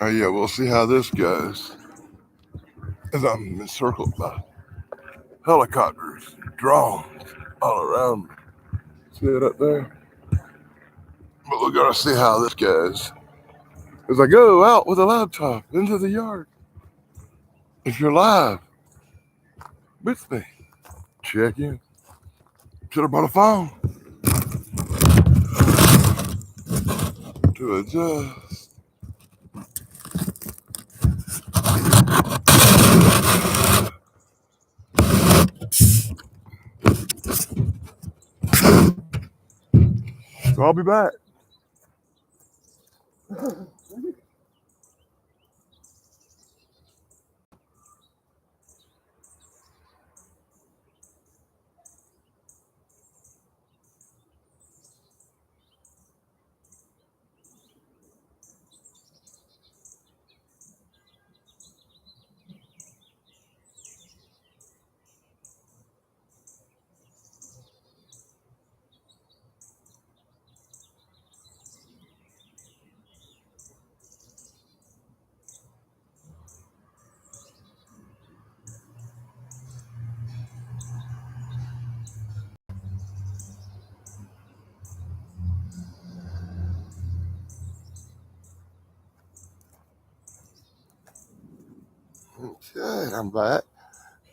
Oh yeah, we'll see how this goes. As I'm encircled by helicopters, drones all around me. See it up there? But we're gonna see how this goes. As I go out with a laptop into the yard. If you're live with me, check in. Should have brought a phone to adjust. So I'll be back. Okay, I'm back.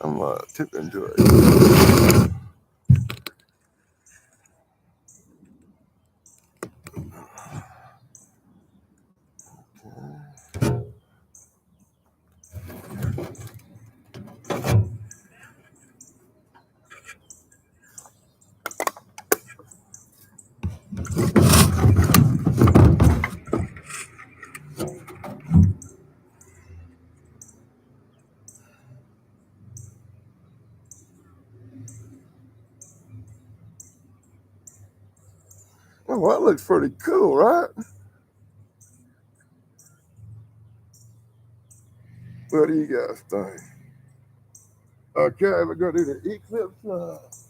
I'm tipping to it. Oh, that looks pretty cool, right? What do you guys think? Okay, we're gonna do the Eclipse.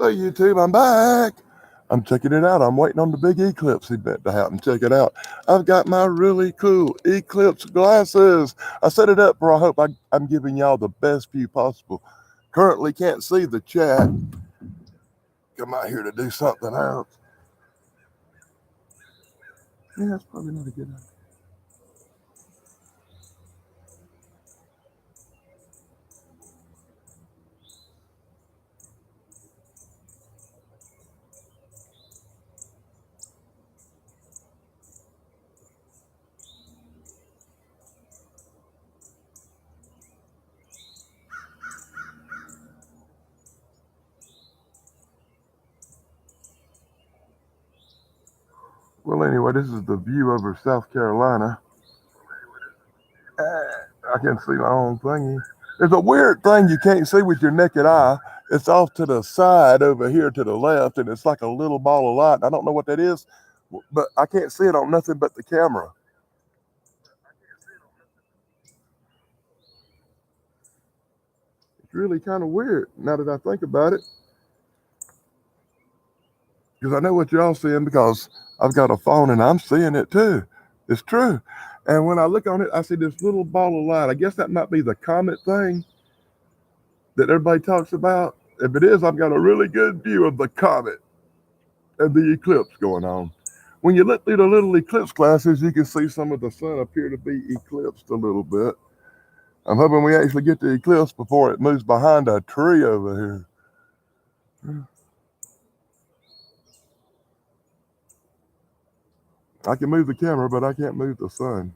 So YouTube, I'm back. I'm checking it out. I'm waiting on the big eclipse event to happen. Check it out. I've got my really cool eclipse glasses. I set it up for I hope I'm giving y'all the best view possible. Currently can't see the chat. Come out here to do something else. Yeah, that's probably not a good idea. Well, anyway, this is the view over South Carolina. I can see my own thingy. There's a weird thing you can't see with your naked eye. It's off to the side over here to the left, and it's like a little ball of light. I don't know what that is, but I can't see it on nothing but the camera. It's really kind of weird now that I think about it, because I know what you're all seeing because I've got a phone and I'm seeing it too. It's true. And when I look on it, I see this little ball of light. I guess that might be the comet thing that everybody talks about. If it is, I've got a really good view of the comet and the eclipse going on. When you look through the little eclipse glasses, you can see some of the sun appear to be eclipsed a little bit. I'm hoping we actually get the eclipse before it moves behind a tree over here. I can move the camera, but I can't move the sun.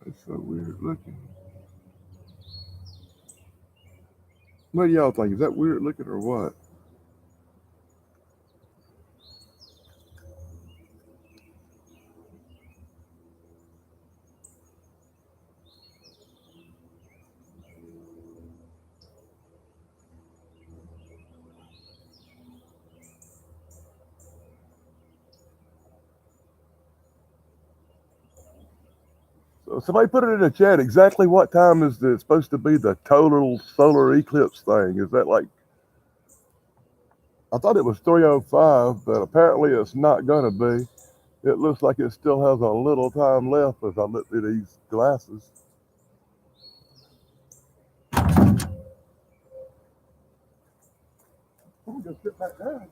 It's so weird looking. What do y'all think? Is that weird looking or what? So somebody put it in the chat. Exactly what time is it supposed to be the total solar eclipse thing? Is that like? I thought it was 3:05, but apparently it's not going to be. It looks like it still has a little time left as I look through these glasses. I'm gonna sit back down.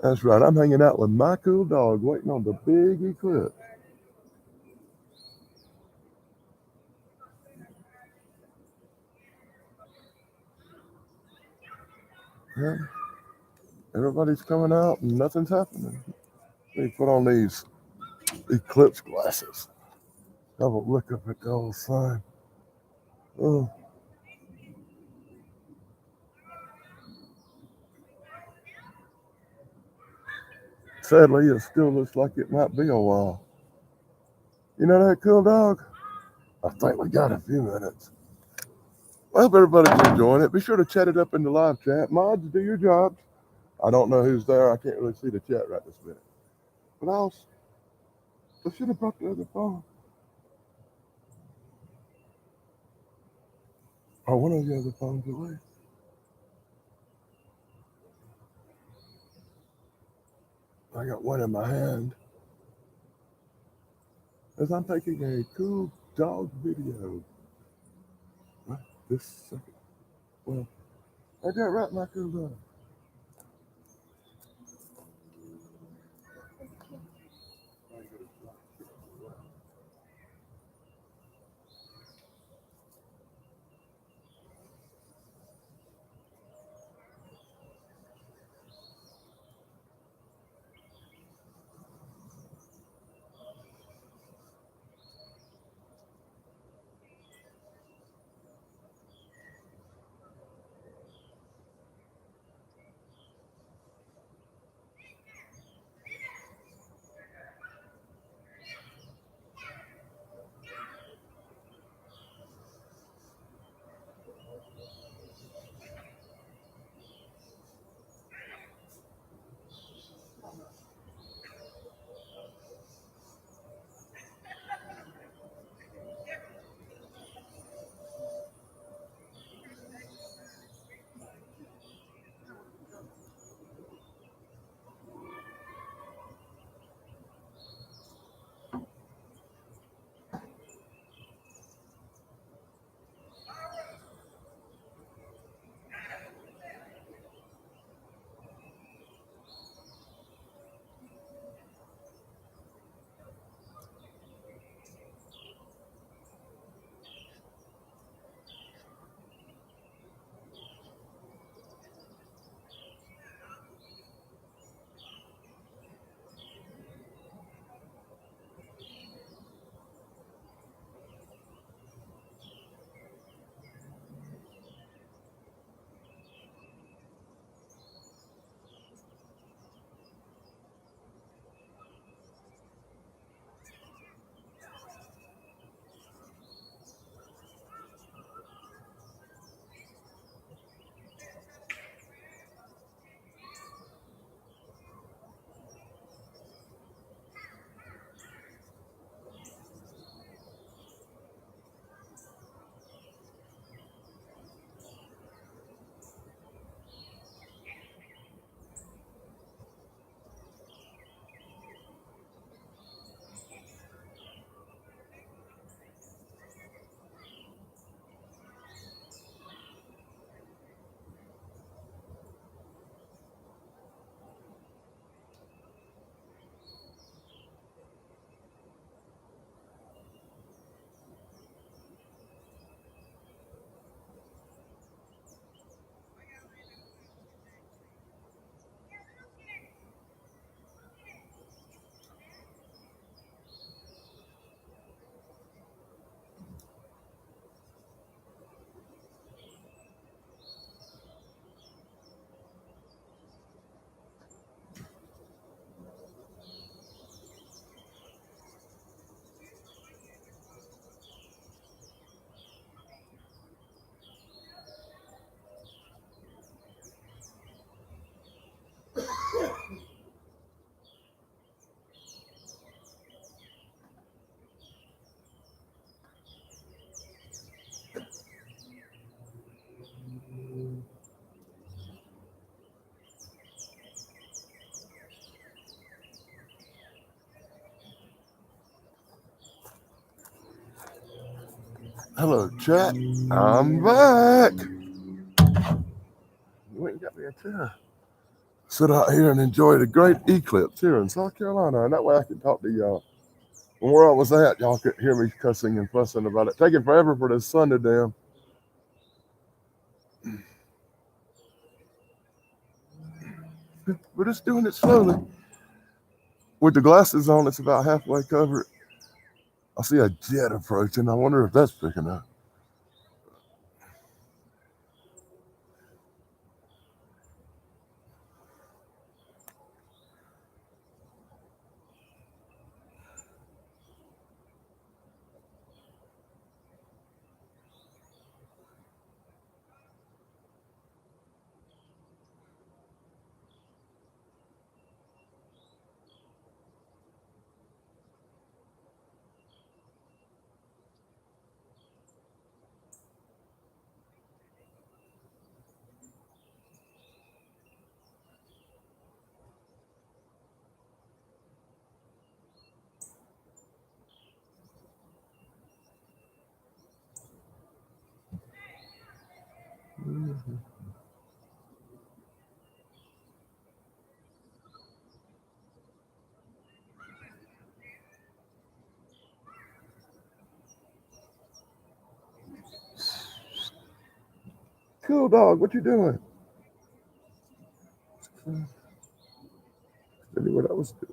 That's right. I'm hanging out with my cool dog, waiting on the big eclipse. Yeah. Everybody's coming out and nothing's happening. They put on these eclipse glasses. Have a look up at the old sign. Oh. Sadly, it still looks like it might be a while. You know that cool dog? I think we got a few minutes. I hope everybody's enjoying it. Be sure to chat it up in the live chat. Mods, do your jobs. I don't know who's there. I can't really see the chat right this minute. But I should have brought the other phone. Oh, one of the other phones away. I got one in my hand as I'm taking a cool dog video. What? This second. Well, I got right my cool dog. Hello, chat. I'm back. You ain't got me a chair. sit out here and enjoy the great eclipse here in South Carolina. And that way I can talk to y'all. When where I was at, y'all could hear me cussing and fussing about it. Taking forever for this sun to dim. We're just doing it slowly. With the glasses on, it's about halfway covered. I see a jet approaching. I wonder if that's picking up. Mm-hmm. Cool dog, what you doing? Tell you what I was doing.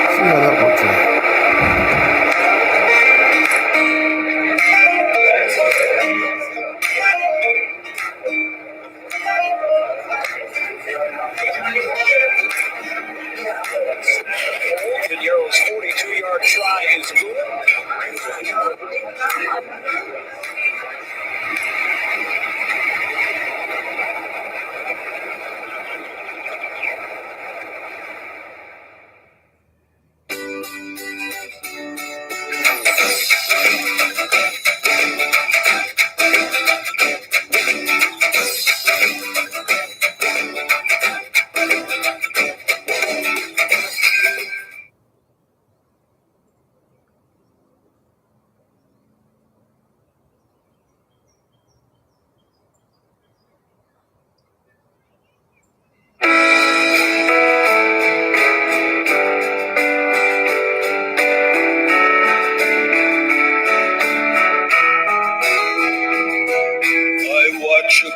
See how that works out. Yarrow's 42-yard try is good.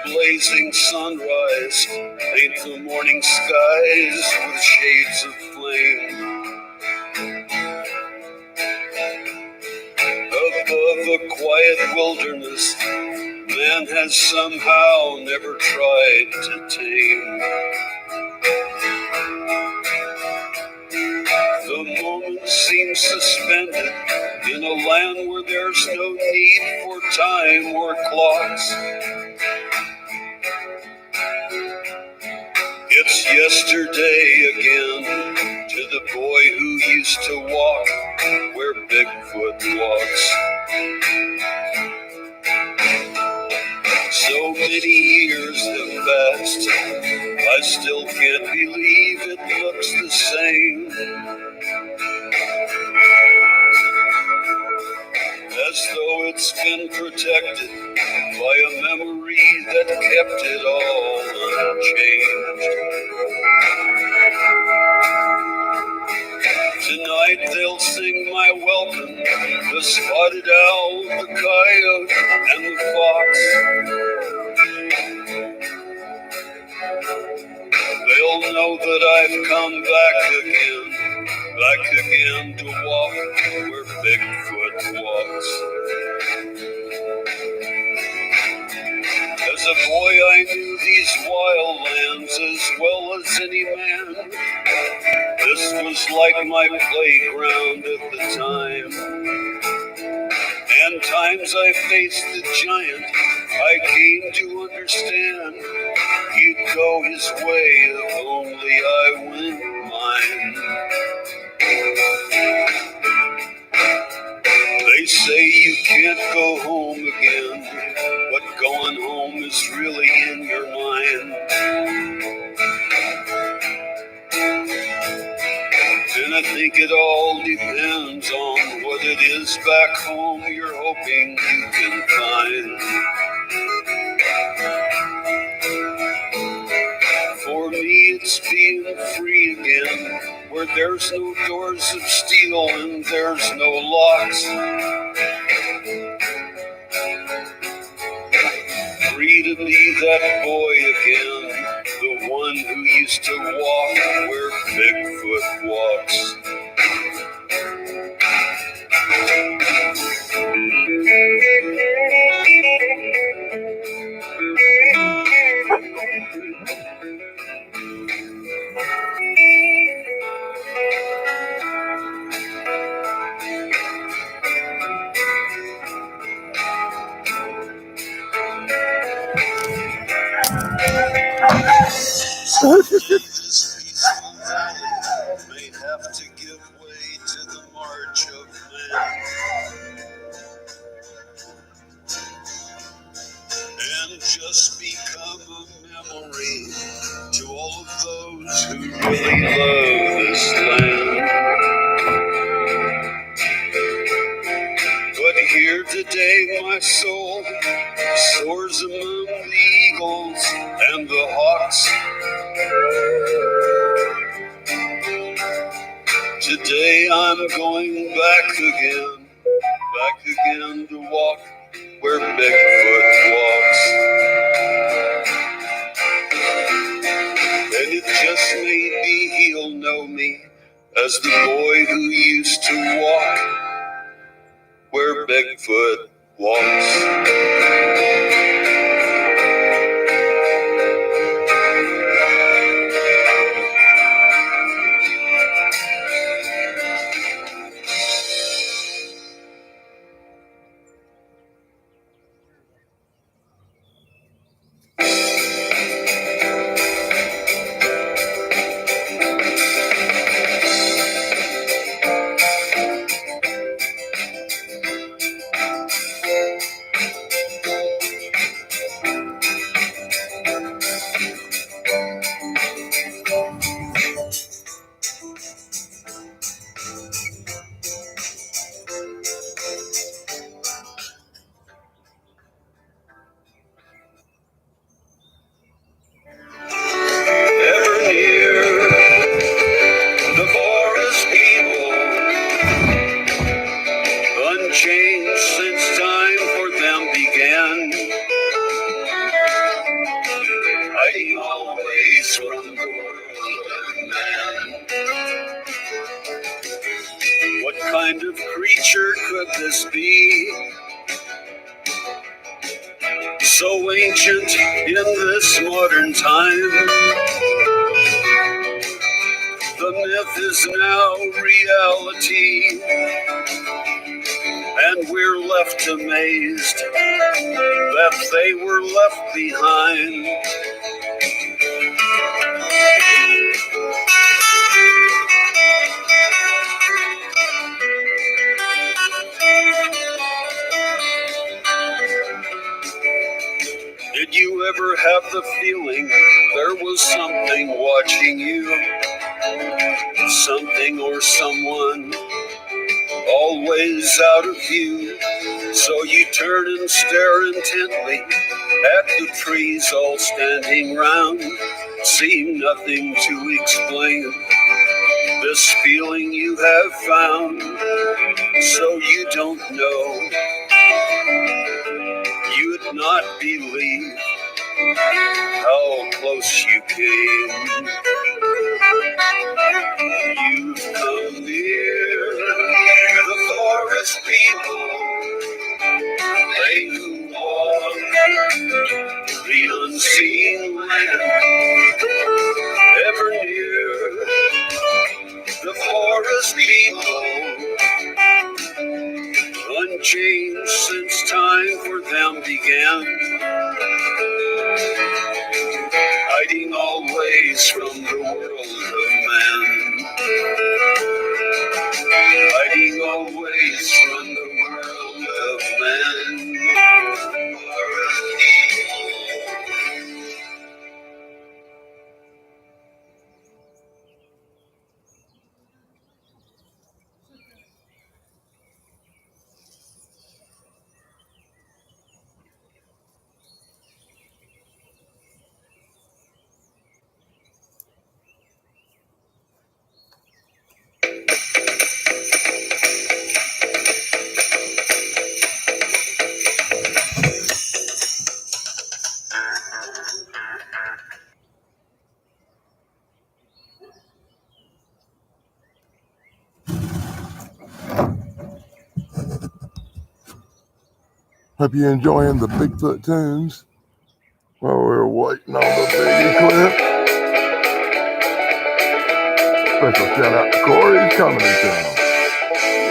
Blazing sunrise, paint the morning skies with shades of flame. Above a quiet wilderness, man has somehow never tried to tame. The moment seems suspended in a land where there's no need for time or clocks. It's yesterday again to the boy who used to walk where Bigfoot walks. So many years have passed, I still can't believe it looks the same. As though it's been protected by a memory that kept it all unchanged. Tonight they'll sing my welcome, the spotted owl, the coyote, and the fox. They'll know that I've come back again to walk where Bigfoot walks. As a boy I knew these wild lands as well as any man. This was like my playground at the time. And times I faced the giant, I came to understand he'd go his way if only I went mine. They say you can't go home I think it all depends on what it is back home you're hoping you can find. For me, it's being free again, where there's no doors of steel and there's no locks. Free to be that boy again, the one who used to walk where Bigfoot walks. May have to give way to the march of men and just become a memory to all of those who really love this land. But here today my soul soars among the eagles and the hawks. Today I'm going back again to walk where Bigfoot walks. And it just may be he'll know me as the boy who used to walk where Bigfoot walks. Ever near the forest people, unchanged since time for them began, hiding always from the world of man. What kind of creature could this be, so ancient in this modern time? The myth is now reality, and we're left amazed that they were left behind. Did you ever have the feeling there was something watching you? Something or someone always out of view. So you turn and stare intently at the trees all standing round, seeing nothing to explain this feeling you have found. So you don't know, you'd not believe how close you came. You've come near the forest people, they who walk the unseen land. Ever near the forest people, unchanged since time for them began, hiding always from the world of man, hiding always from the world of man. Hope you're enjoying the Bigfoot tunes while we're waiting on the big eclipse. Special shout out to Corey, he's coming in town.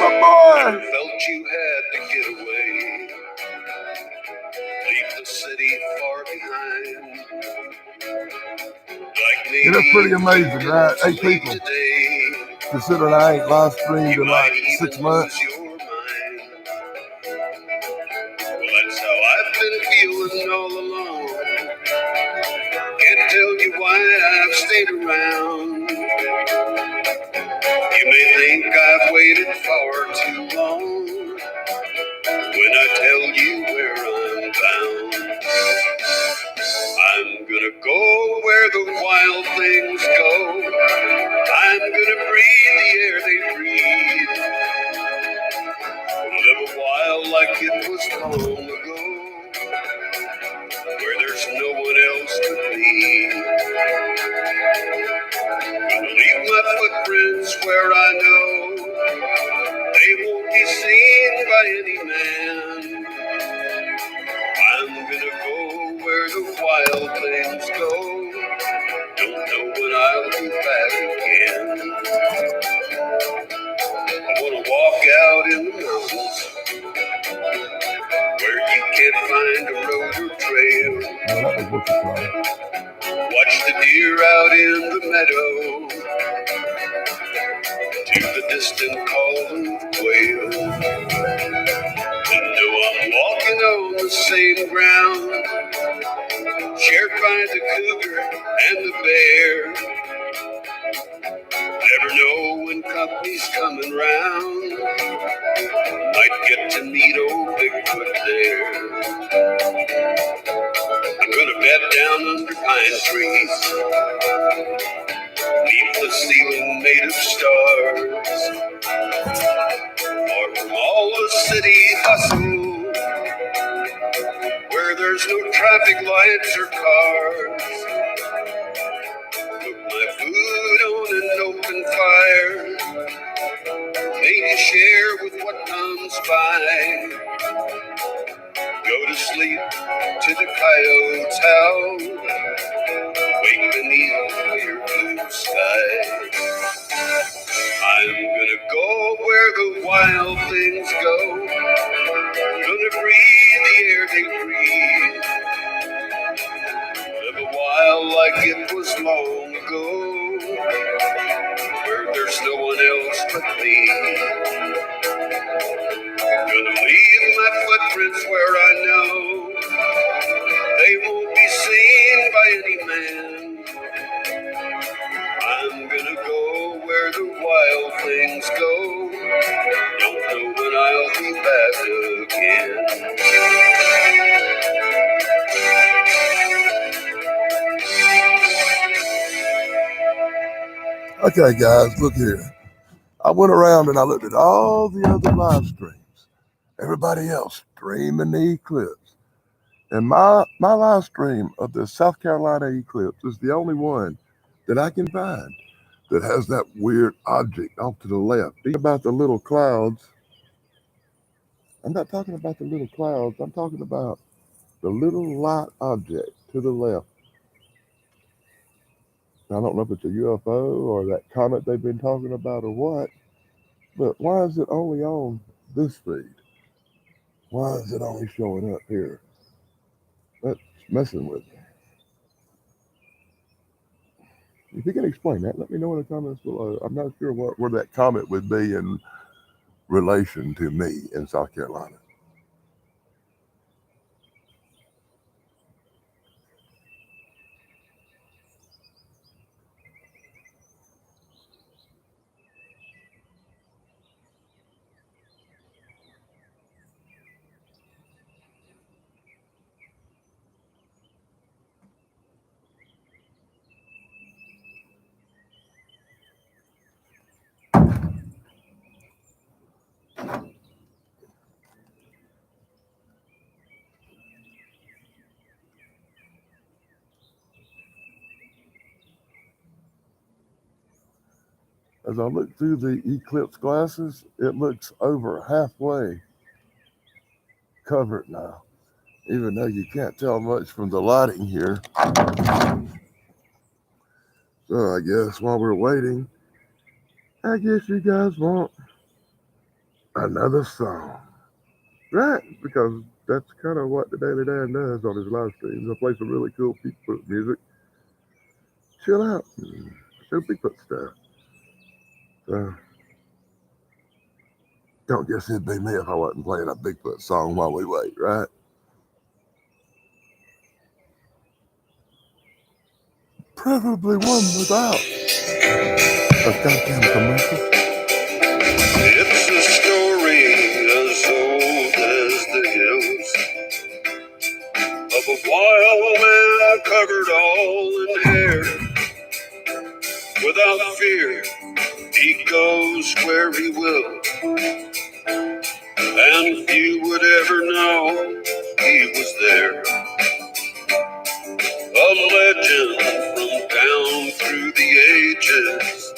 My boy! Never felt you had to get away, leave the city far behind. Like It is pretty amazing, right? 8 people. Today, Considering I ain't live streamed in like 6 months. your mind. Well, that's how I've been feeling all along. Can't tell you why I've stayed around. You may think I've waited far too long when I tell you where I'm bound. I'm gonna go where the wild things go. I'm gonna breathe the air they breathe. Live a while like it was long ago, where there's no one else to be. Gonna leave my footprints where I know they won't be seen by any man. I'm gonna go where the wild things go. Don't know when I'll be back again. I wanna walk out in the mountains where you can't find a road or trail. Watch the deer out in the meadow to the distant call of quail. And know I'm walking on the same ground, shared by the cougar and the bear. Never know when company's coming round, might get to meet old Bigfoot there. I'm gonna bed down under pine trees, leave the ceiling made of stars, far from all the city hustle, where there's no traffic lights or cars. Cook my food on an open fire, maybe share with what comes by. Go to sleep to the coyotes howl, wake beneath the clear blue sky. I'm gonna go where the wild things go, gonna breathe the air they breathe. Live a while like it was long ago, where there's no one else but me. Gonna leave my footprints where I know they won't be seen by any man. I'm gonna go where the wild things go. Don't know when I'll be back again. Okay, guys, look here. I went around and I looked at all the other live streams. Everybody else streaming the eclipse. And my live stream of the South Carolina eclipse is the only one that I can find that has that weird object off to the left. Think about the little clouds. I'm not talking about the little clouds. I'm talking about the little light object to the left. I don't know if it's a UFO or that comet they've been talking about or what, but why is it only on this feed? Why is it only showing up here? That's messing with me. If you can explain that, let me know in the comments below. I'm not sure where that comet would be in relation to me in South Carolina. As I look through the Eclipse glasses, it looks over halfway covered now, even though you can't tell much from the lighting here. So I guess while we're waiting, I guess you guys want another song, right? Because that's kind of what the Daily Dan does on his live streams. I play some really cool Bigfoot music, chill out, and show Bigfoot stuff. So don't guess it'd be me if I wasn't playing a Bigfoot song while we wait, right? Preferably one without a goddamn commercial. It's a story as old as the hills of a wild man covered all in hair. Without fear, he goes where he will, and few would ever know he was there. A legend from down through the ages.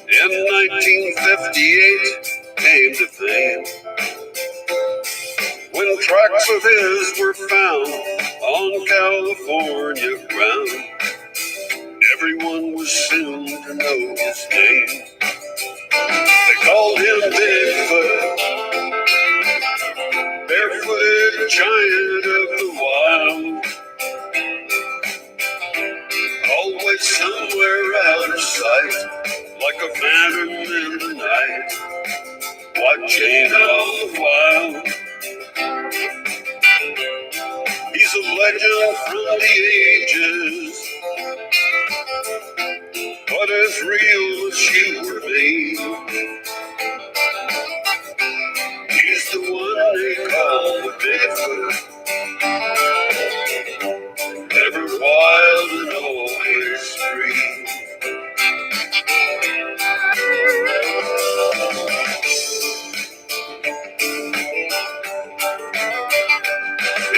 In 1958 came to fame when tracks of his were found on California ground. Everyone was soon to know his name. They called him Bigfoot, barefooted giant of the wild. Always somewhere out of sight, like a phantom in the night, watching all the while. He's a legend from the ages, but as real as you or me. He's the one they call the Bigfoot, ever wild and always free.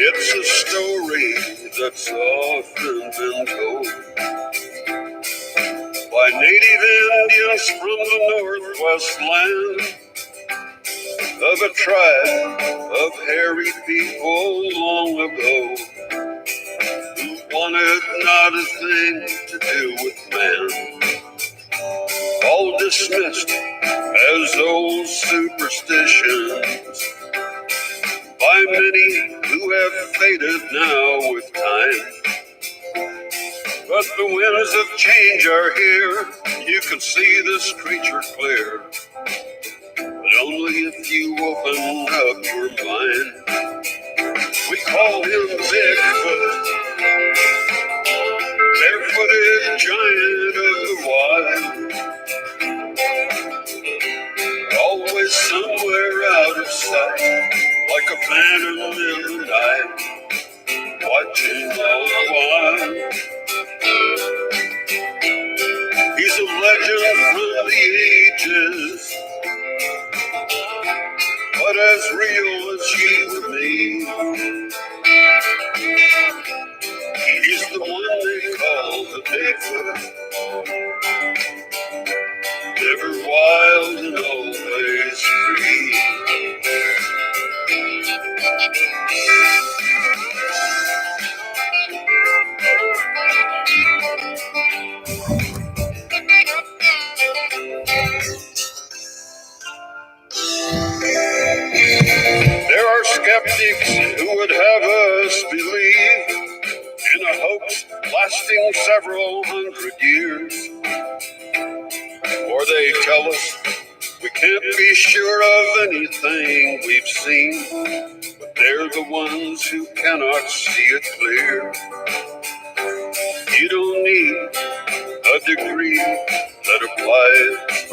It's a story that's often been told by native Indians from the Northwest land, of a tribe of hairy people long ago who wanted not a thing to do with man, all dismissed as old superstitions by many who have faded now with time. But the winds of change are here, you can see this creature clear, but only if you open up your mind. We call him Bigfoot, barefooted giant of the wild, always somewhere out of sight, like a phantom in the night, watching all the while. He's a legend from the ages, but as real as you and me. He's the one they call the Bigfoot, ever wild and always free. There are skeptics who would have us believe in a hoax lasting several hundred years. Or they tell us we can't be sure of anything we've seen, but they're the ones who cannot see it clear. You don't need a degree that applies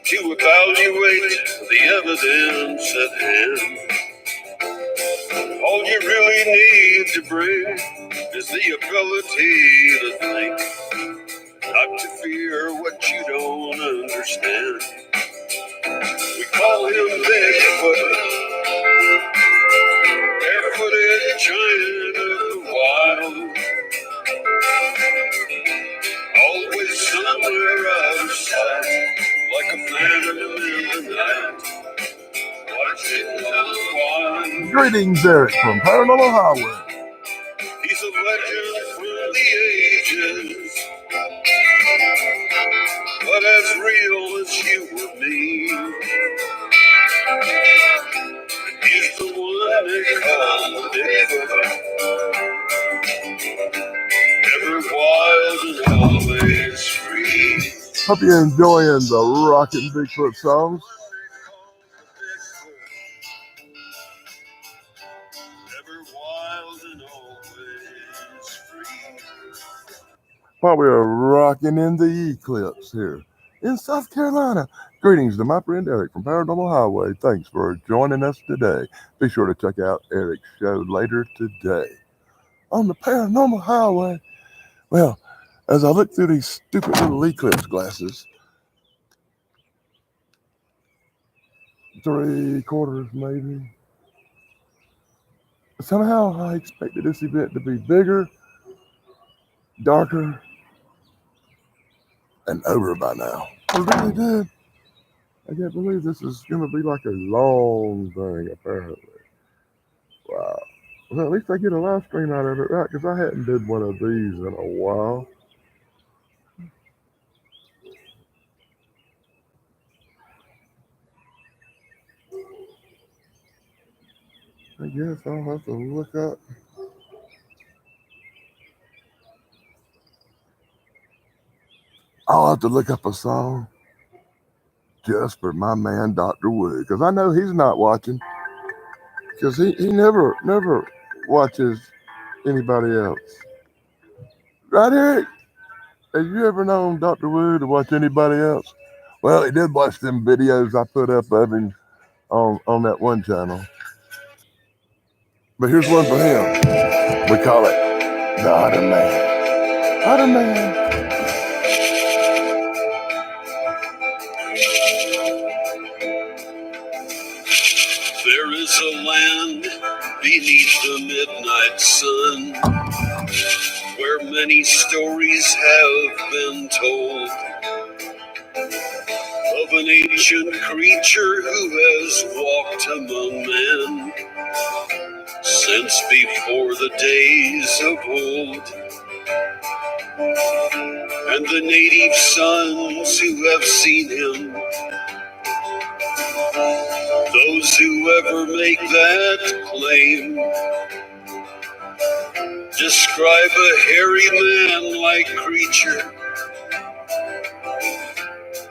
to evaluate the evidence at hand. All you really need to bring is the ability to think, not to fear what you don't understand. We call him Bigfoot, barefooted giant of the wild, always somewhere Greetings, Eric from Paranormal Highway. He's a legend through the ages, but as real as you or me. He's the one they call Bigfoot, ever wild and always free. Hope you're enjoying the Rockin' Bigfoot songs. Ever wild and always free. While we are rocking in the Eclipse here in South Carolina. Greetings to my friend Eric from Paranormal Highway. Thanks for joining us today. Be sure to check out Eric's show later today on the Paranormal Highway. Well, as I look through these stupid little Eclipse glasses, 3/4 maybe. Somehow I expected this event to be bigger, darker, and over by now. I really did. I can't believe this is going to be like a long thing, apparently. Wow. Well, at least I get a live stream out of it, right? Because I hadn't did one of these in a while. I guess I'll have to look up. I'll have to look up a song just for my man, Dr. Wood, because I know he's not watching. Because he never watches anybody else. Right, Eric? Have you ever known Dr. Wood to watch anybody else? Well, he did watch them videos I put up of him on that one channel. But here's one for him. We call it the Otter Man. Otter Man. There is a land beneath the midnight sun where many stories have been told of an ancient creature who has walked among men since before the days of old. And the native sons who have seen him, those who ever make that claim, describe a hairy man-like creature,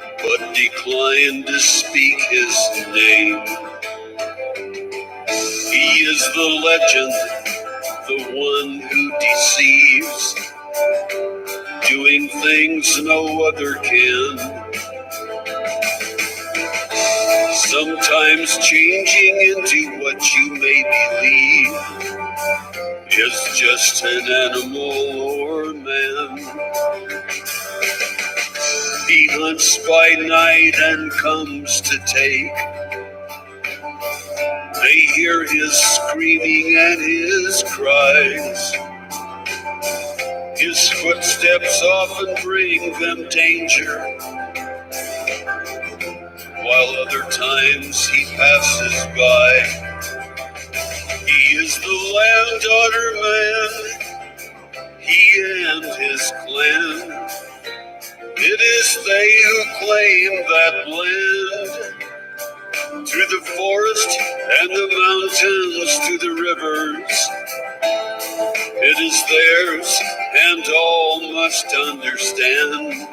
but decline to speak his name. He is the legend, the one who deceives, doing things no other can, sometimes changing into what you may believe is just an animal or man. He hunts by night and comes to take. They hear his screaming and his cries. His footsteps often bring them danger, while other times he passes by. He is the land otter man, he and his clan. It is they who claim that land, through the forest and the mountains to the rivers. It is theirs, and all must understand.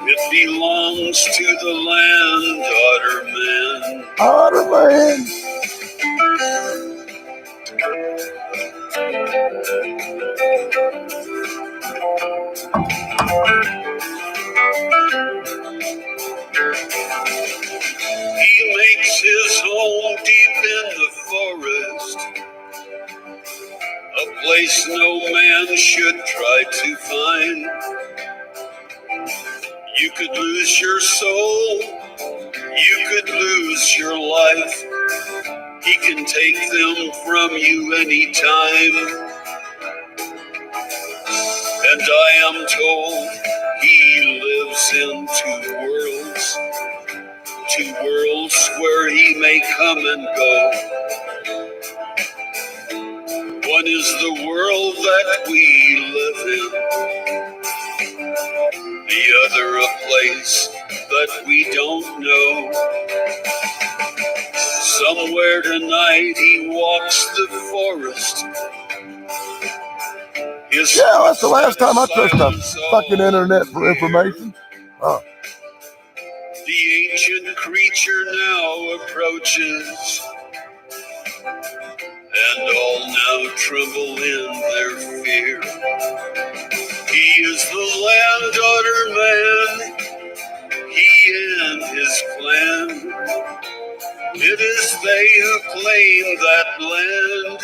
It belongs to the land, Otter Man. Otter Man. He makes his home deep in the forest, a place no man should try to find. You could lose your soul, you could lose your life. He can take them from you anytime. And I am told he lives in two worlds where he may come and go. One is the world that we live in, the other a place that we don't know. Somewhere tonight he walks the forest. Yeah, that's the last time I touched the fucking internet for information. The ancient creature now approaches, and all now tremble in their fear. He is the land daughter man, he and his clan. It is they who claim that land.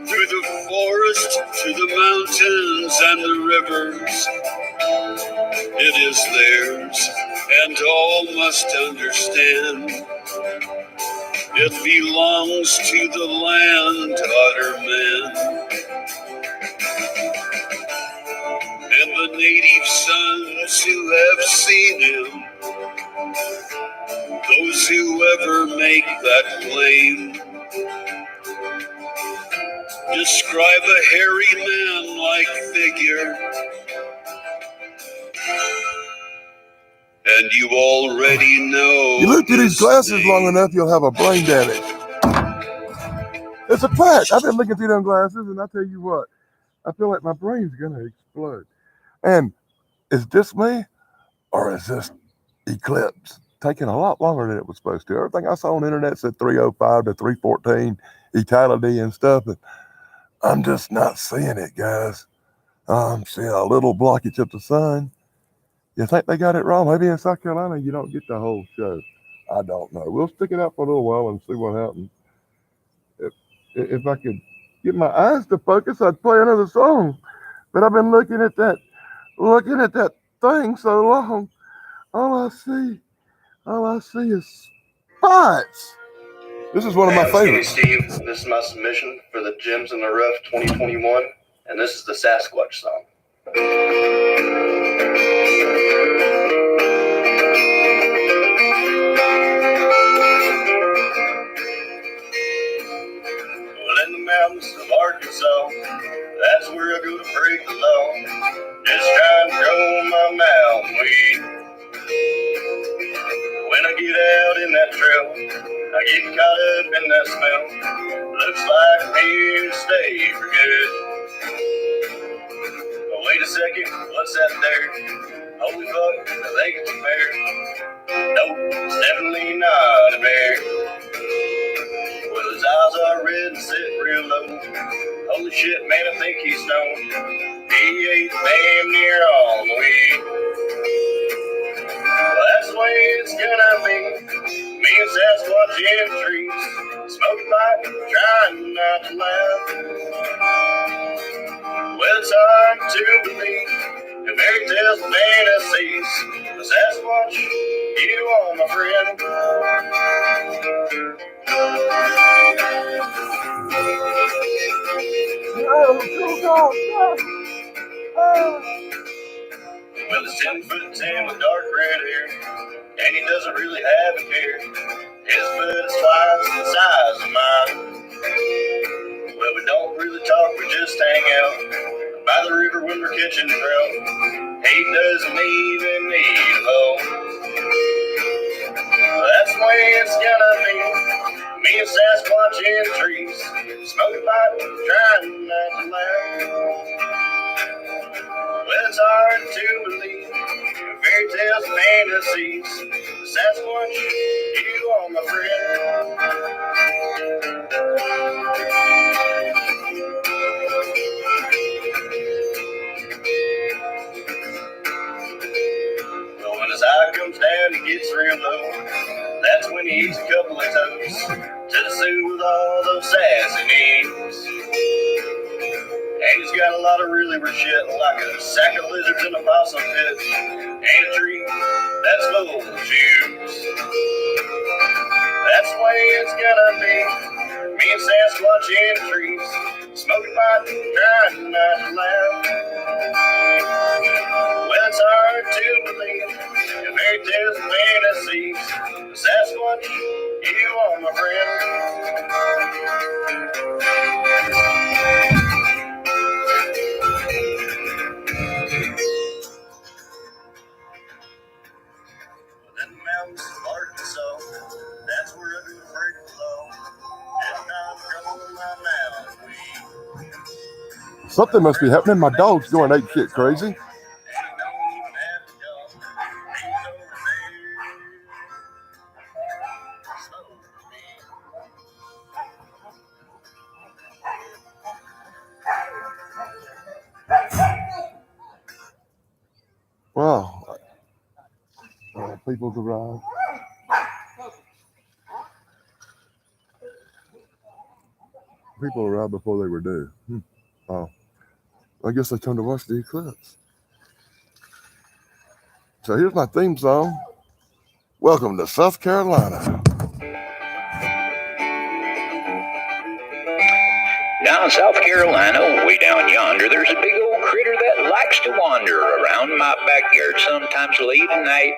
Through the forest, to the mountains and the rivers, it is theirs, and all must understand. It belongs to the land daughter man. And the native sons who have seen him, those who ever make that claim, describe a hairy man-like figure. And you already know. You look through these glasses long enough, you'll have a brain damage. It's a fact. I've been looking through them glasses, and I tell you what, I feel like my brain's gonna explode. And is this me, or is this Eclipse taking a lot longer than it was supposed to? Everything I saw on the internet said 305 to 314 etality and stuff, and I'm just not seeing it, guys. I'm seeing a little blockage of the sun. You think they got it wrong? Maybe in South Carolina you don't get the whole show. I don't know. We'll stick it out for a little while and see what happens. If I could get my eyes to focus, I'd play another song. But I've been looking at that thing so long. All I see is spots. This is one of my favorites. Steve, this is my submission for the Gems in the Rough 2021, and this is the Sasquatch song. Well, in the mountains of Arkansas, that's where I go to break the law. Just trying to grow my mountain weed. When I get out in that trail, I get caught up in that smell. Looks like I'm here to stay for good. But wait a second, what's that there? Holy fuck, I think it's a bear. Nope, it's definitely not a bear. Well, his eyes are red and sit real low. Holy shit, man, I think he's stoned. He ate damn near all the weed. Well, that's the way it's gonna be. Me and Sasquatch in the trees, smoking pipe, trying not to laugh. Well, it's hard to believe the fairy tales and fantasies. The Sasquatch, you are my friend. Well, it's 10 foot 10 with dark red hair, and he doesn't really have a care. His foot is twice the size of mine. Well, we don't really talk, we just hang out by the river when we're catching trout. He doesn't even need a boat. That's the way it's gonna be. Me and Sasquatch in the trees, smoking pipe, trying not to laugh. Well, it's hard to believe fairy tales and fantasies. Sasquatch, you are my friend. Well, when his eye comes down, he gets real low. That's when he eats a couple of toes to the suit with all those sassy names. And he's got a lot of really rich shit, like a sack of lizards in a possum pit, and a tree that's full of shoes. That's the way it's gonna be. Me and Sasquatch in the trees, smoking pipe, trying not to laugh. Well, it's hard to believe the fairy tales and fantasies. Sasquatch, you are my friend. Something must be happening. My dog's going ape shit crazy. Well, people's arrived. People arrived before they were due. Oh, I guess they come to watch the eclipse. So here's my theme song. Welcome to South Carolina. Down in South Carolina, way down yonder, there's a big old critter that likes to wander around my backyard sometimes late at night.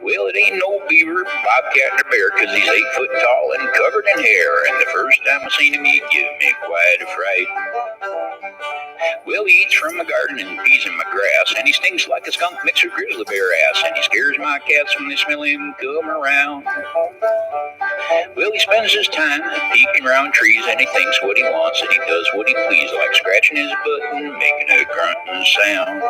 Well, it ain't no beaver, bobcat, or bear, 'cause he's 8 foot tall and covered in hair, and the first time I seen him, he gave me quite a fright. Well, he eats from my garden and pees in my grass, and he stings like a skunk mixed with grizzly bear ass, and he scares my cats when they smell him come around. Well, he spends his time peeking around trees, and he thinks what he wants, and he does what he pleases, like scratching his butt and making a grunting sound.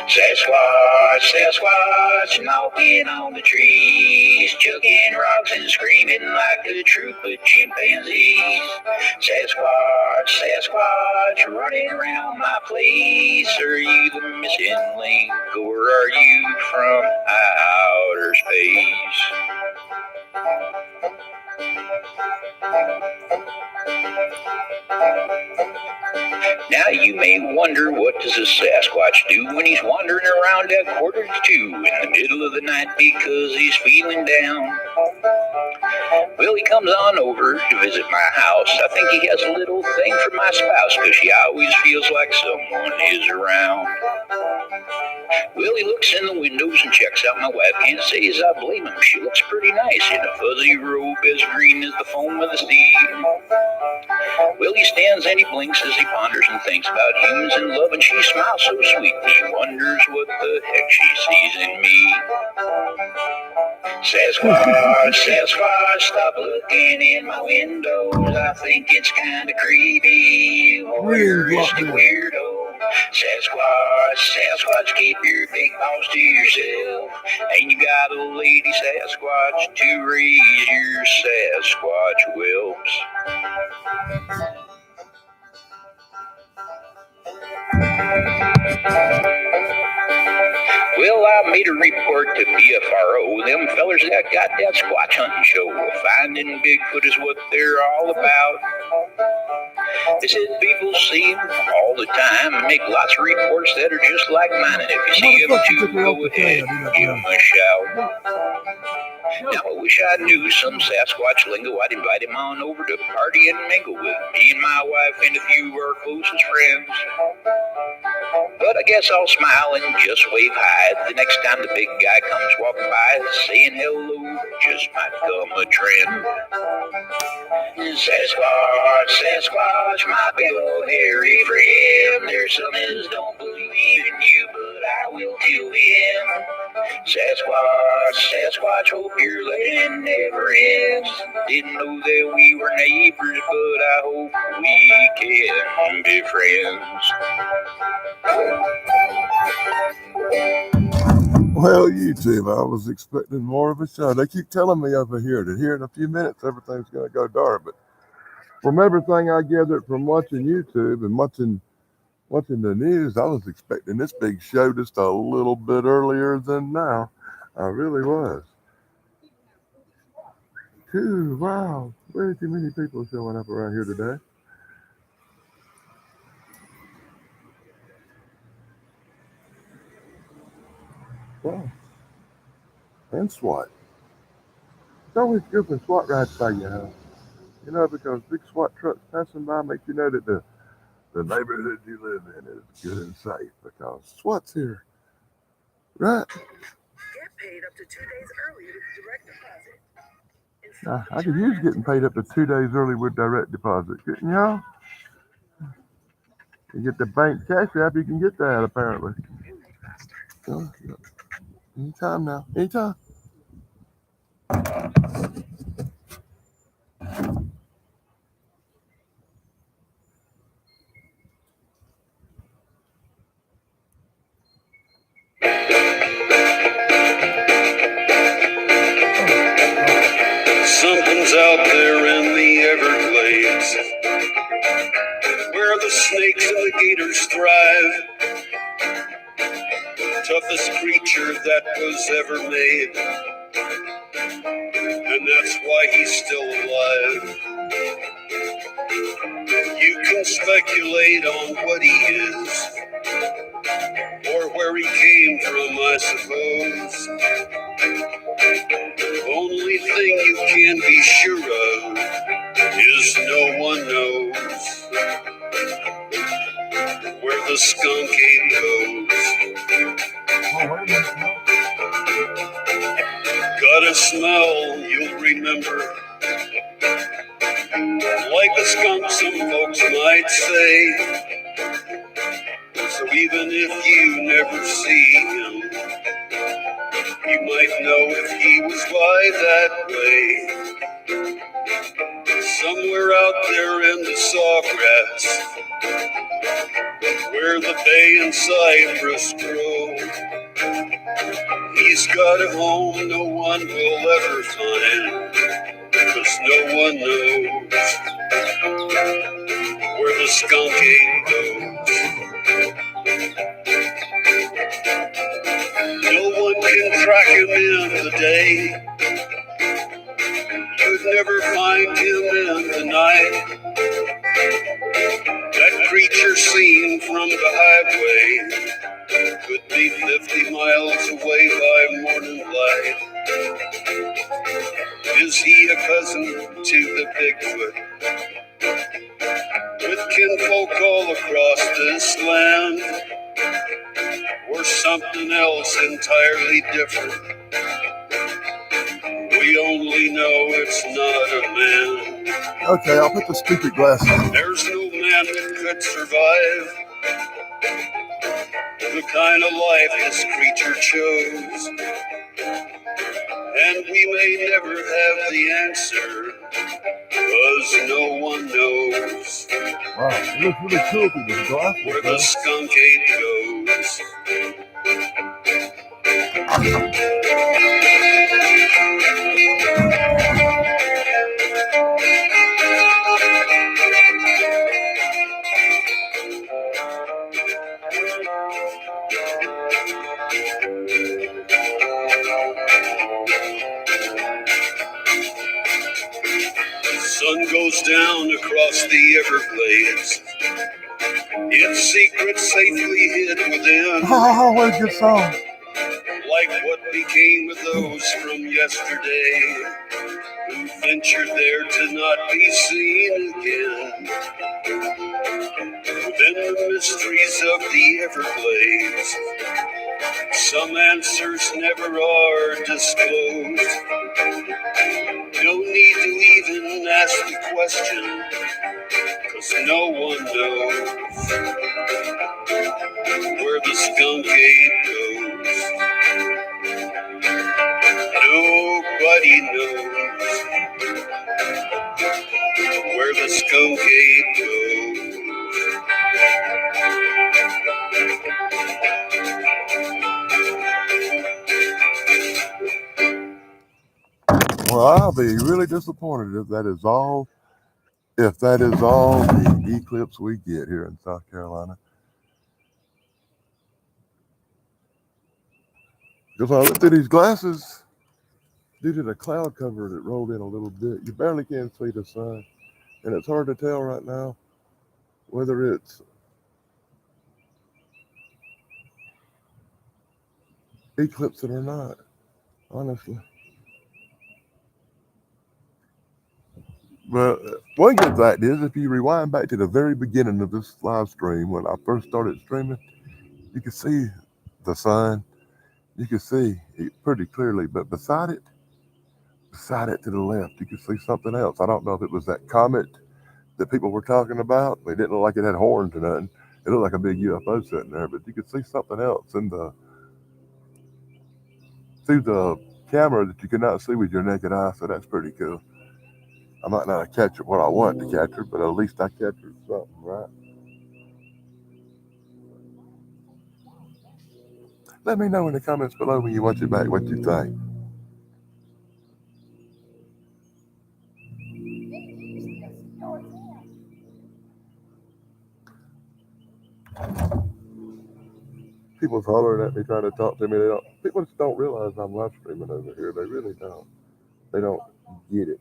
Sasquatch, Sasquatch, knocking on the trees, chucking rocks and screaming like a troop of chimpanzees. Sasquatch, Sasquatch, running around my place. Are you the missing link, or are you from outer space? Now you may wonder, what does a Sasquatch do when he's wandering around at 1:45 in the middle of the night because he's feeling down? Well, he comes on over to visit my house. I think he has a little thing for my spouse, 'cause she always feels like someone is around. Well, he looks in the windows and checks out my wife. Can't say as I blame him. She looks pretty nice in a fuzzy robe as green as the foam of the sea. Well, he stands and he blinks as he ponders and thinks about humans and love, and she smiles so sweet. He wonders what the heck she sees in me. Sasquatch, Sasquatch, stop looking in my windows. I think it's kind of creepy, you voyeuristic weirdo. Sasquatch, Sasquatch, keep your big paws to yourself. Ain't you got a lady Sasquatch to raise your Sasquatch whelps? Well, I made a report to BFRO. Them fellers that got that Squatch hunting show. Finding Bigfoot is what they're all about. They said people see them all the time and make lots of reports that are just like mine. And if you see them too, go ahead, give them a shout. Now I wish I knew some Sasquatch lingo. I'd invite him on over to party and mingle with me and my wife and a few of our closest friends. But I guess I'll smile and just wave hi the next time the big guy comes walking by. Saying hello just might become a trend. Sasquatch, Sasquatch, my big old hairy friend. There's some that don't believe in you, but I will till the end. Sasquatch, Sasquatch, hope your land never ends. Didn't know that we were neighbors, but I hope we can be friends. Well, YouTube, I was expecting more of a show. They keep telling me over here that here in a few minutes everything's going to go dark, but from everything I gathered from watching YouTube and watching the news, I was expecting this big show just a little bit earlier than now. I really was. Phew, wow, way too many people showing up around here today. Wow. And SWAT. It's always good when SWAT rides by your house. You know, because big SWAT trucks passing by make you know that the neighborhood you live in is good and safe because SWAT's here. Right? Get paid up to 2 days early with direct deposit. I could use getting paid up to 2 days early with direct deposit, couldn't y'all? You get the bank cash app, you can get that apparently. Oh, yeah. Anytime now. Anytime. predators thrive. Toughest creature that was ever made, and that's why he's still alive. You can speculate on what he is, or where he came from, I suppose. Only thing you can be sure of is no one knows where the skunk ape goes. Got a smell you'll remember, like a skunk, some folks might say. So even if you never see him, you might know if he was by that way. Somewhere out there in the sawgrass, where the bay and cypress grow, he's got a home no one will ever find, 'cause no one knows where the skunk ape goes. No one can track him in the day, you'd never find him in the night. That creature seen from the highway could be 50 miles away by morning light. Is he a cousin to the Bigfoot, with kinfolk all across this land, or something else entirely different? We only know it's not a man. Okay, I'll put the stupid glasses on. There's no man that could survive the kind of life this creature chose, and we may never have the answer, 'cause no one knows Wow, it looks really cool through the glasses. where the skunk ape goes. Sun goes down across the Everglades, its secret safely hid within. Oh, what a good song. Like what became of those from yesterday, who ventured there to not be seen again. Within the mysteries of the Everglades, some answers never are disclosed. No need to even ask the question, 'cause no one knows where the skunk ape goes. Nobody knows where the skunk ape goes. Well, I'll be really disappointed if that is all the eclipse we get here in South Carolina. Because when I looked at these glasses, due to the cloud cover that rolled in a little bit, you barely can see the sun. And it's hard to tell right now whether it's eclipsing or not, honestly. But one good fact is, if you rewind back to the very beginning of this live stream, when I first started streaming, you could see the sun. You could see it pretty clearly, but beside it to the left, you could see something else. I don't know if it was that comet that people were talking about. It didn't look like it had horns or nothing. It looked like a big UFO sitting there, but you could see something else through the camera that you could not see with your naked eye. So that's pretty cool. I might not catch it what I want to catch her, but at least I catch her something, right? Let me know in the comments below when you watch it back what you think. People's hollering at me trying to talk to me. They don't. People just don't realize I'm live streaming over here. They really don't. They don't get it.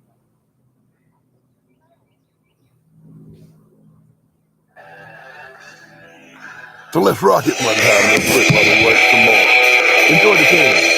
So let's rock it one time real quick while we wait some more. Enjoy the tune.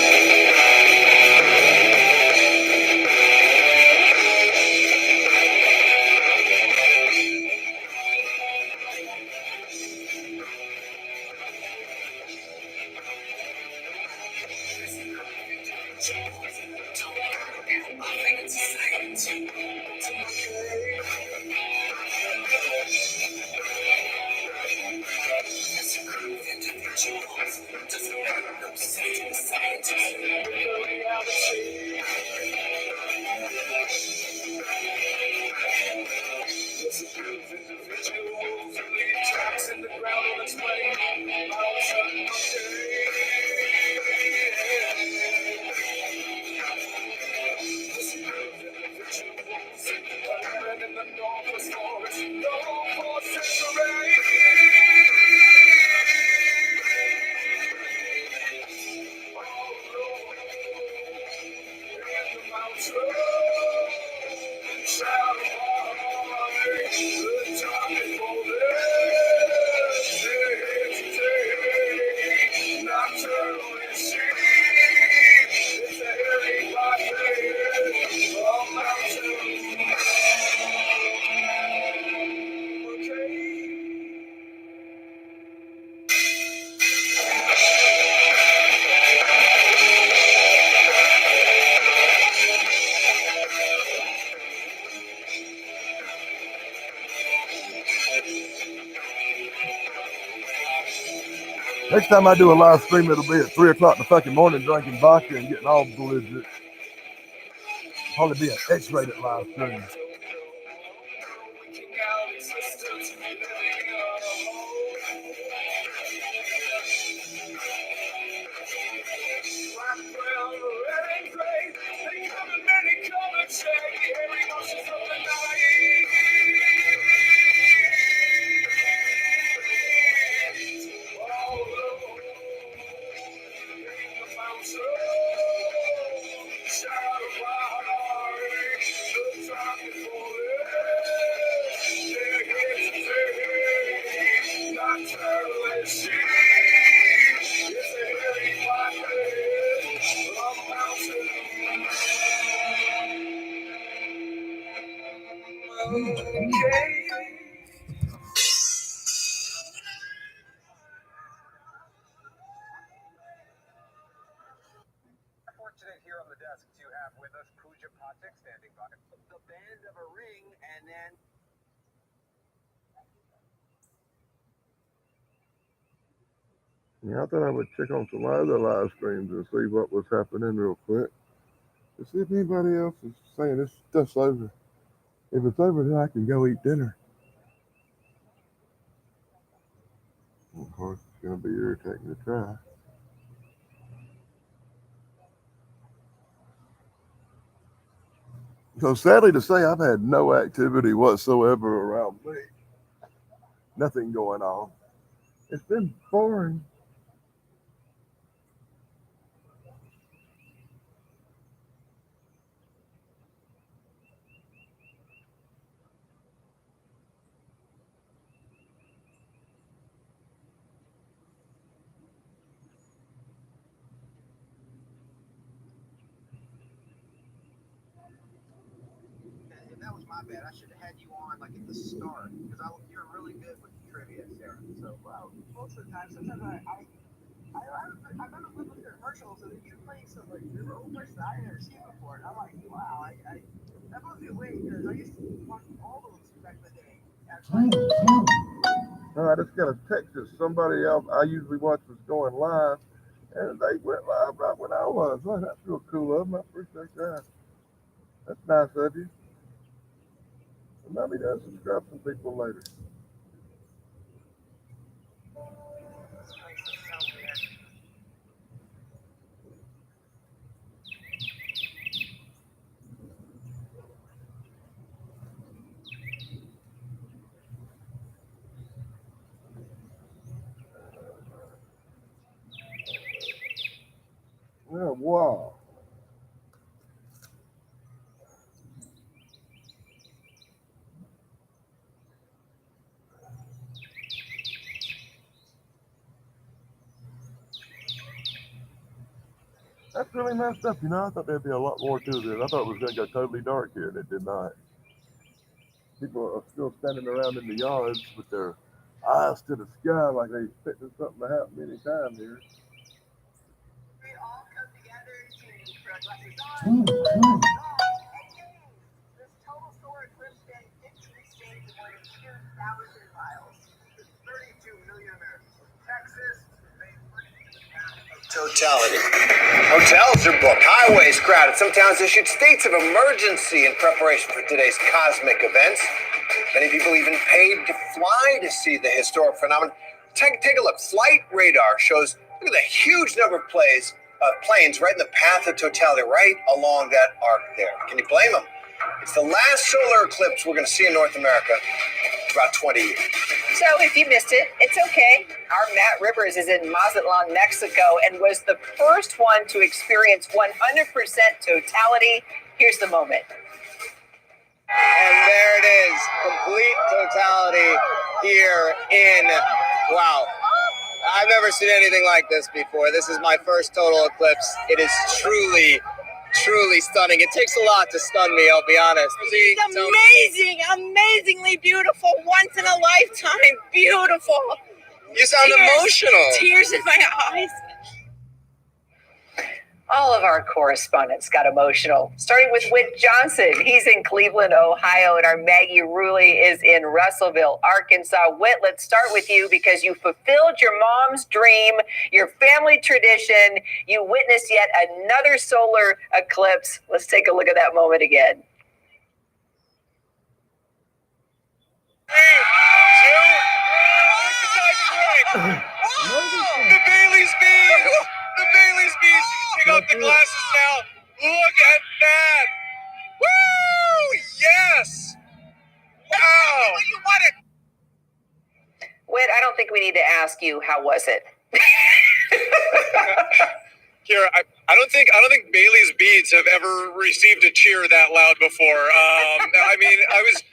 Next time I do a live stream, it'll be at 3 o'clock in the fucking morning, drinking vodka and getting all belligerent. Probably be an X-rated live stream. Yeah, I thought I would check on some other live streams and see what was happening real quick. To see if anybody else is saying this stuff's over. If it's over, then I can go eat dinner. Of course, it's going to be irritating to try. So sadly to say, I've had no activity whatsoever around me. Nothing going on. It's been boring. And that was my bad. I should have had you on like at the start because you're really good with trivia, Sarah. So most of the time, sometimes I've never listened to commercials and you're playing some like the old person that I never seen before, and I'm like, wow, that must be weird because I used to watch all those back in the day. No, I just got a text that somebody else I usually watch was going live, and they went live right when I was. Oh, that's real cool of them. I appreciate that. That's nice of you. And maybe does subscribe some people later. Yeah, wow. That's really messed up. You know, I thought there'd be a lot more to this. I thought it was going to go totally dark here, and it did not. People are still standing around in the yards with their eyes to the sky like they expecting something to happen anytime here. We all come together to spread glasses on. This total solar eclipse spanning 15 states and more than 2,000 miles. 32 million Americans from Texas to Totality. Hotels are booked, highways crowded. Some towns issued states of emergency in preparation for today's cosmic events. Many people even paid to fly to see the historic phenomenon. Take a look. Flight radar shows, look at the huge number of planes right in the path of totality, right along that arc there. Can you blame them? It's the last solar eclipse we're going to see in North America in about 20 years. So if you missed it, it's okay. Our Matt Rivers is in Mazatlan, Mexico, and was the first one to experience 100% totality. Here's the moment. And there it is, complete totality here in, wow. I've never seen anything like this before. This is my first total eclipse. It is truly stunning. It takes a lot to stun me, I'll be honest. It's amazing, amazingly beautiful, once in a lifetime, beautiful. You sound emotional. Tears in my eyes. All of our correspondents got emotional, starting with Whit Johnson. He's in Cleveland, Ohio, and our Maggie Ruley is in Russellville, Arkansas. Whit, let's start with you because you fulfilled your mom's dream, your family tradition. You witnessed yet another solar eclipse. Let's take a look at that moment again. 3, 2, the Bailey's bees! The Bailey's bees! Pick up the glasses now. Look at that! Woo! Yes! Wow! Whit, I don't think we need to ask you, how was it? Kira, I don't think Bailey's beads have ever received a cheer that loud before. I mean, I was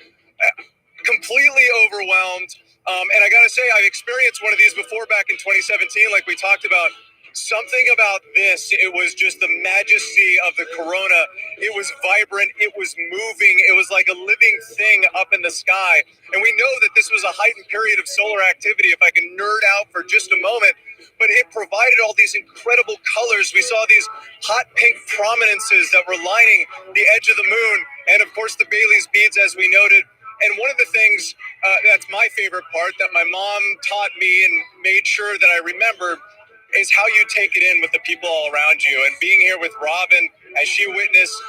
completely overwhelmed. And I gotta say, I've experienced one of these before back in 2017, like we talked about. Something about this, it was just the majesty of the corona. It was vibrant, it was moving, it was like a living thing up in the sky. And we know that this was a heightened period of solar activity, if I can nerd out for just a moment. But it provided all these incredible colors. We saw these hot pink prominences that were lining the edge of the moon. And of course, the Bailey's beads, as we noted. And one of the things that's my favorite part that my mom taught me and made sure that I remembered is how you take it in with the people all around you. And being here with Robin as she witnessed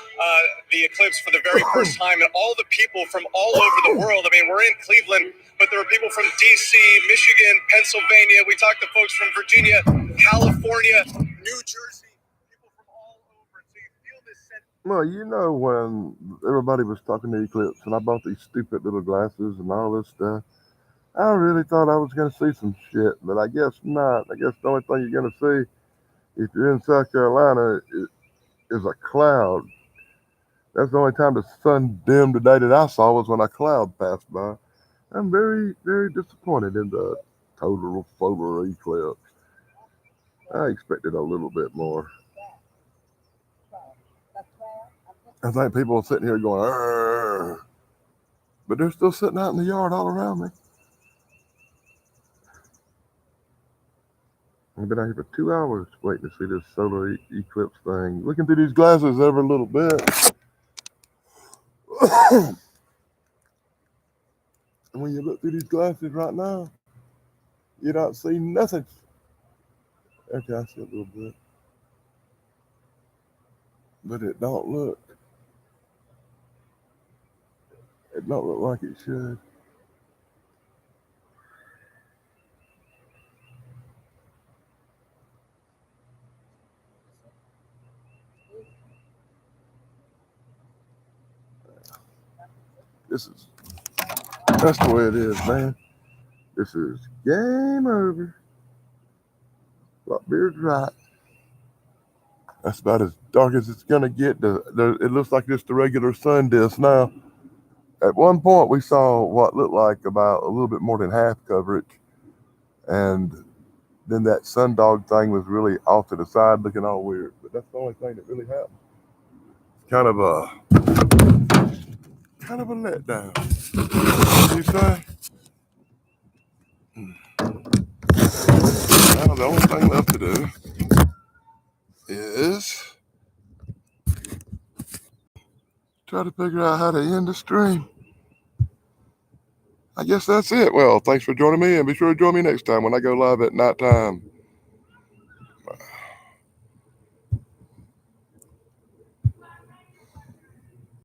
the eclipse for the very first time, and all the people from all over the world. I mean, we're in Cleveland, but there were people from DC, Michigan, Pennsylvania. We talked to folks from Virginia, California, New Jersey, people from all over. So you feel this sense. Well, you know, when everybody was talking to Eclipse and I bought these stupid little glasses and all this stuff, I really thought I was going to see some shit, but I guess not. I guess the only thing you're going to see if you're in South Carolina is a cloud. That's the only time the sun dimmed today that I saw was when a cloud passed by. I'm very, very disappointed in the total solar eclipse. I expected a little bit more. I think people are sitting here going, "Arr," but they're still sitting out in the yard all around me. I've been out here for 2 hours waiting to see this solar eclipse thing. Looking through these glasses every little bit. And when you look through these glasses right now, you don't see nothing. Okay, I see a little bit. But it don't look like it should. That's the way it is, man. This is game over. Blackbeard's right. That's about as dark as it's gonna get. It looks like just the regular sun disk now. At one point, we saw what looked like about a little bit more than half coverage, and then that sundog thing was really off to the side, looking all weird. But that's the only thing that really happened. Kind of a letdown. What do you say? Now the only thing left to do is try to figure out how to end the stream. I guess that's it. Well, thanks for joining me, and be sure to join me next time when I go live at nighttime.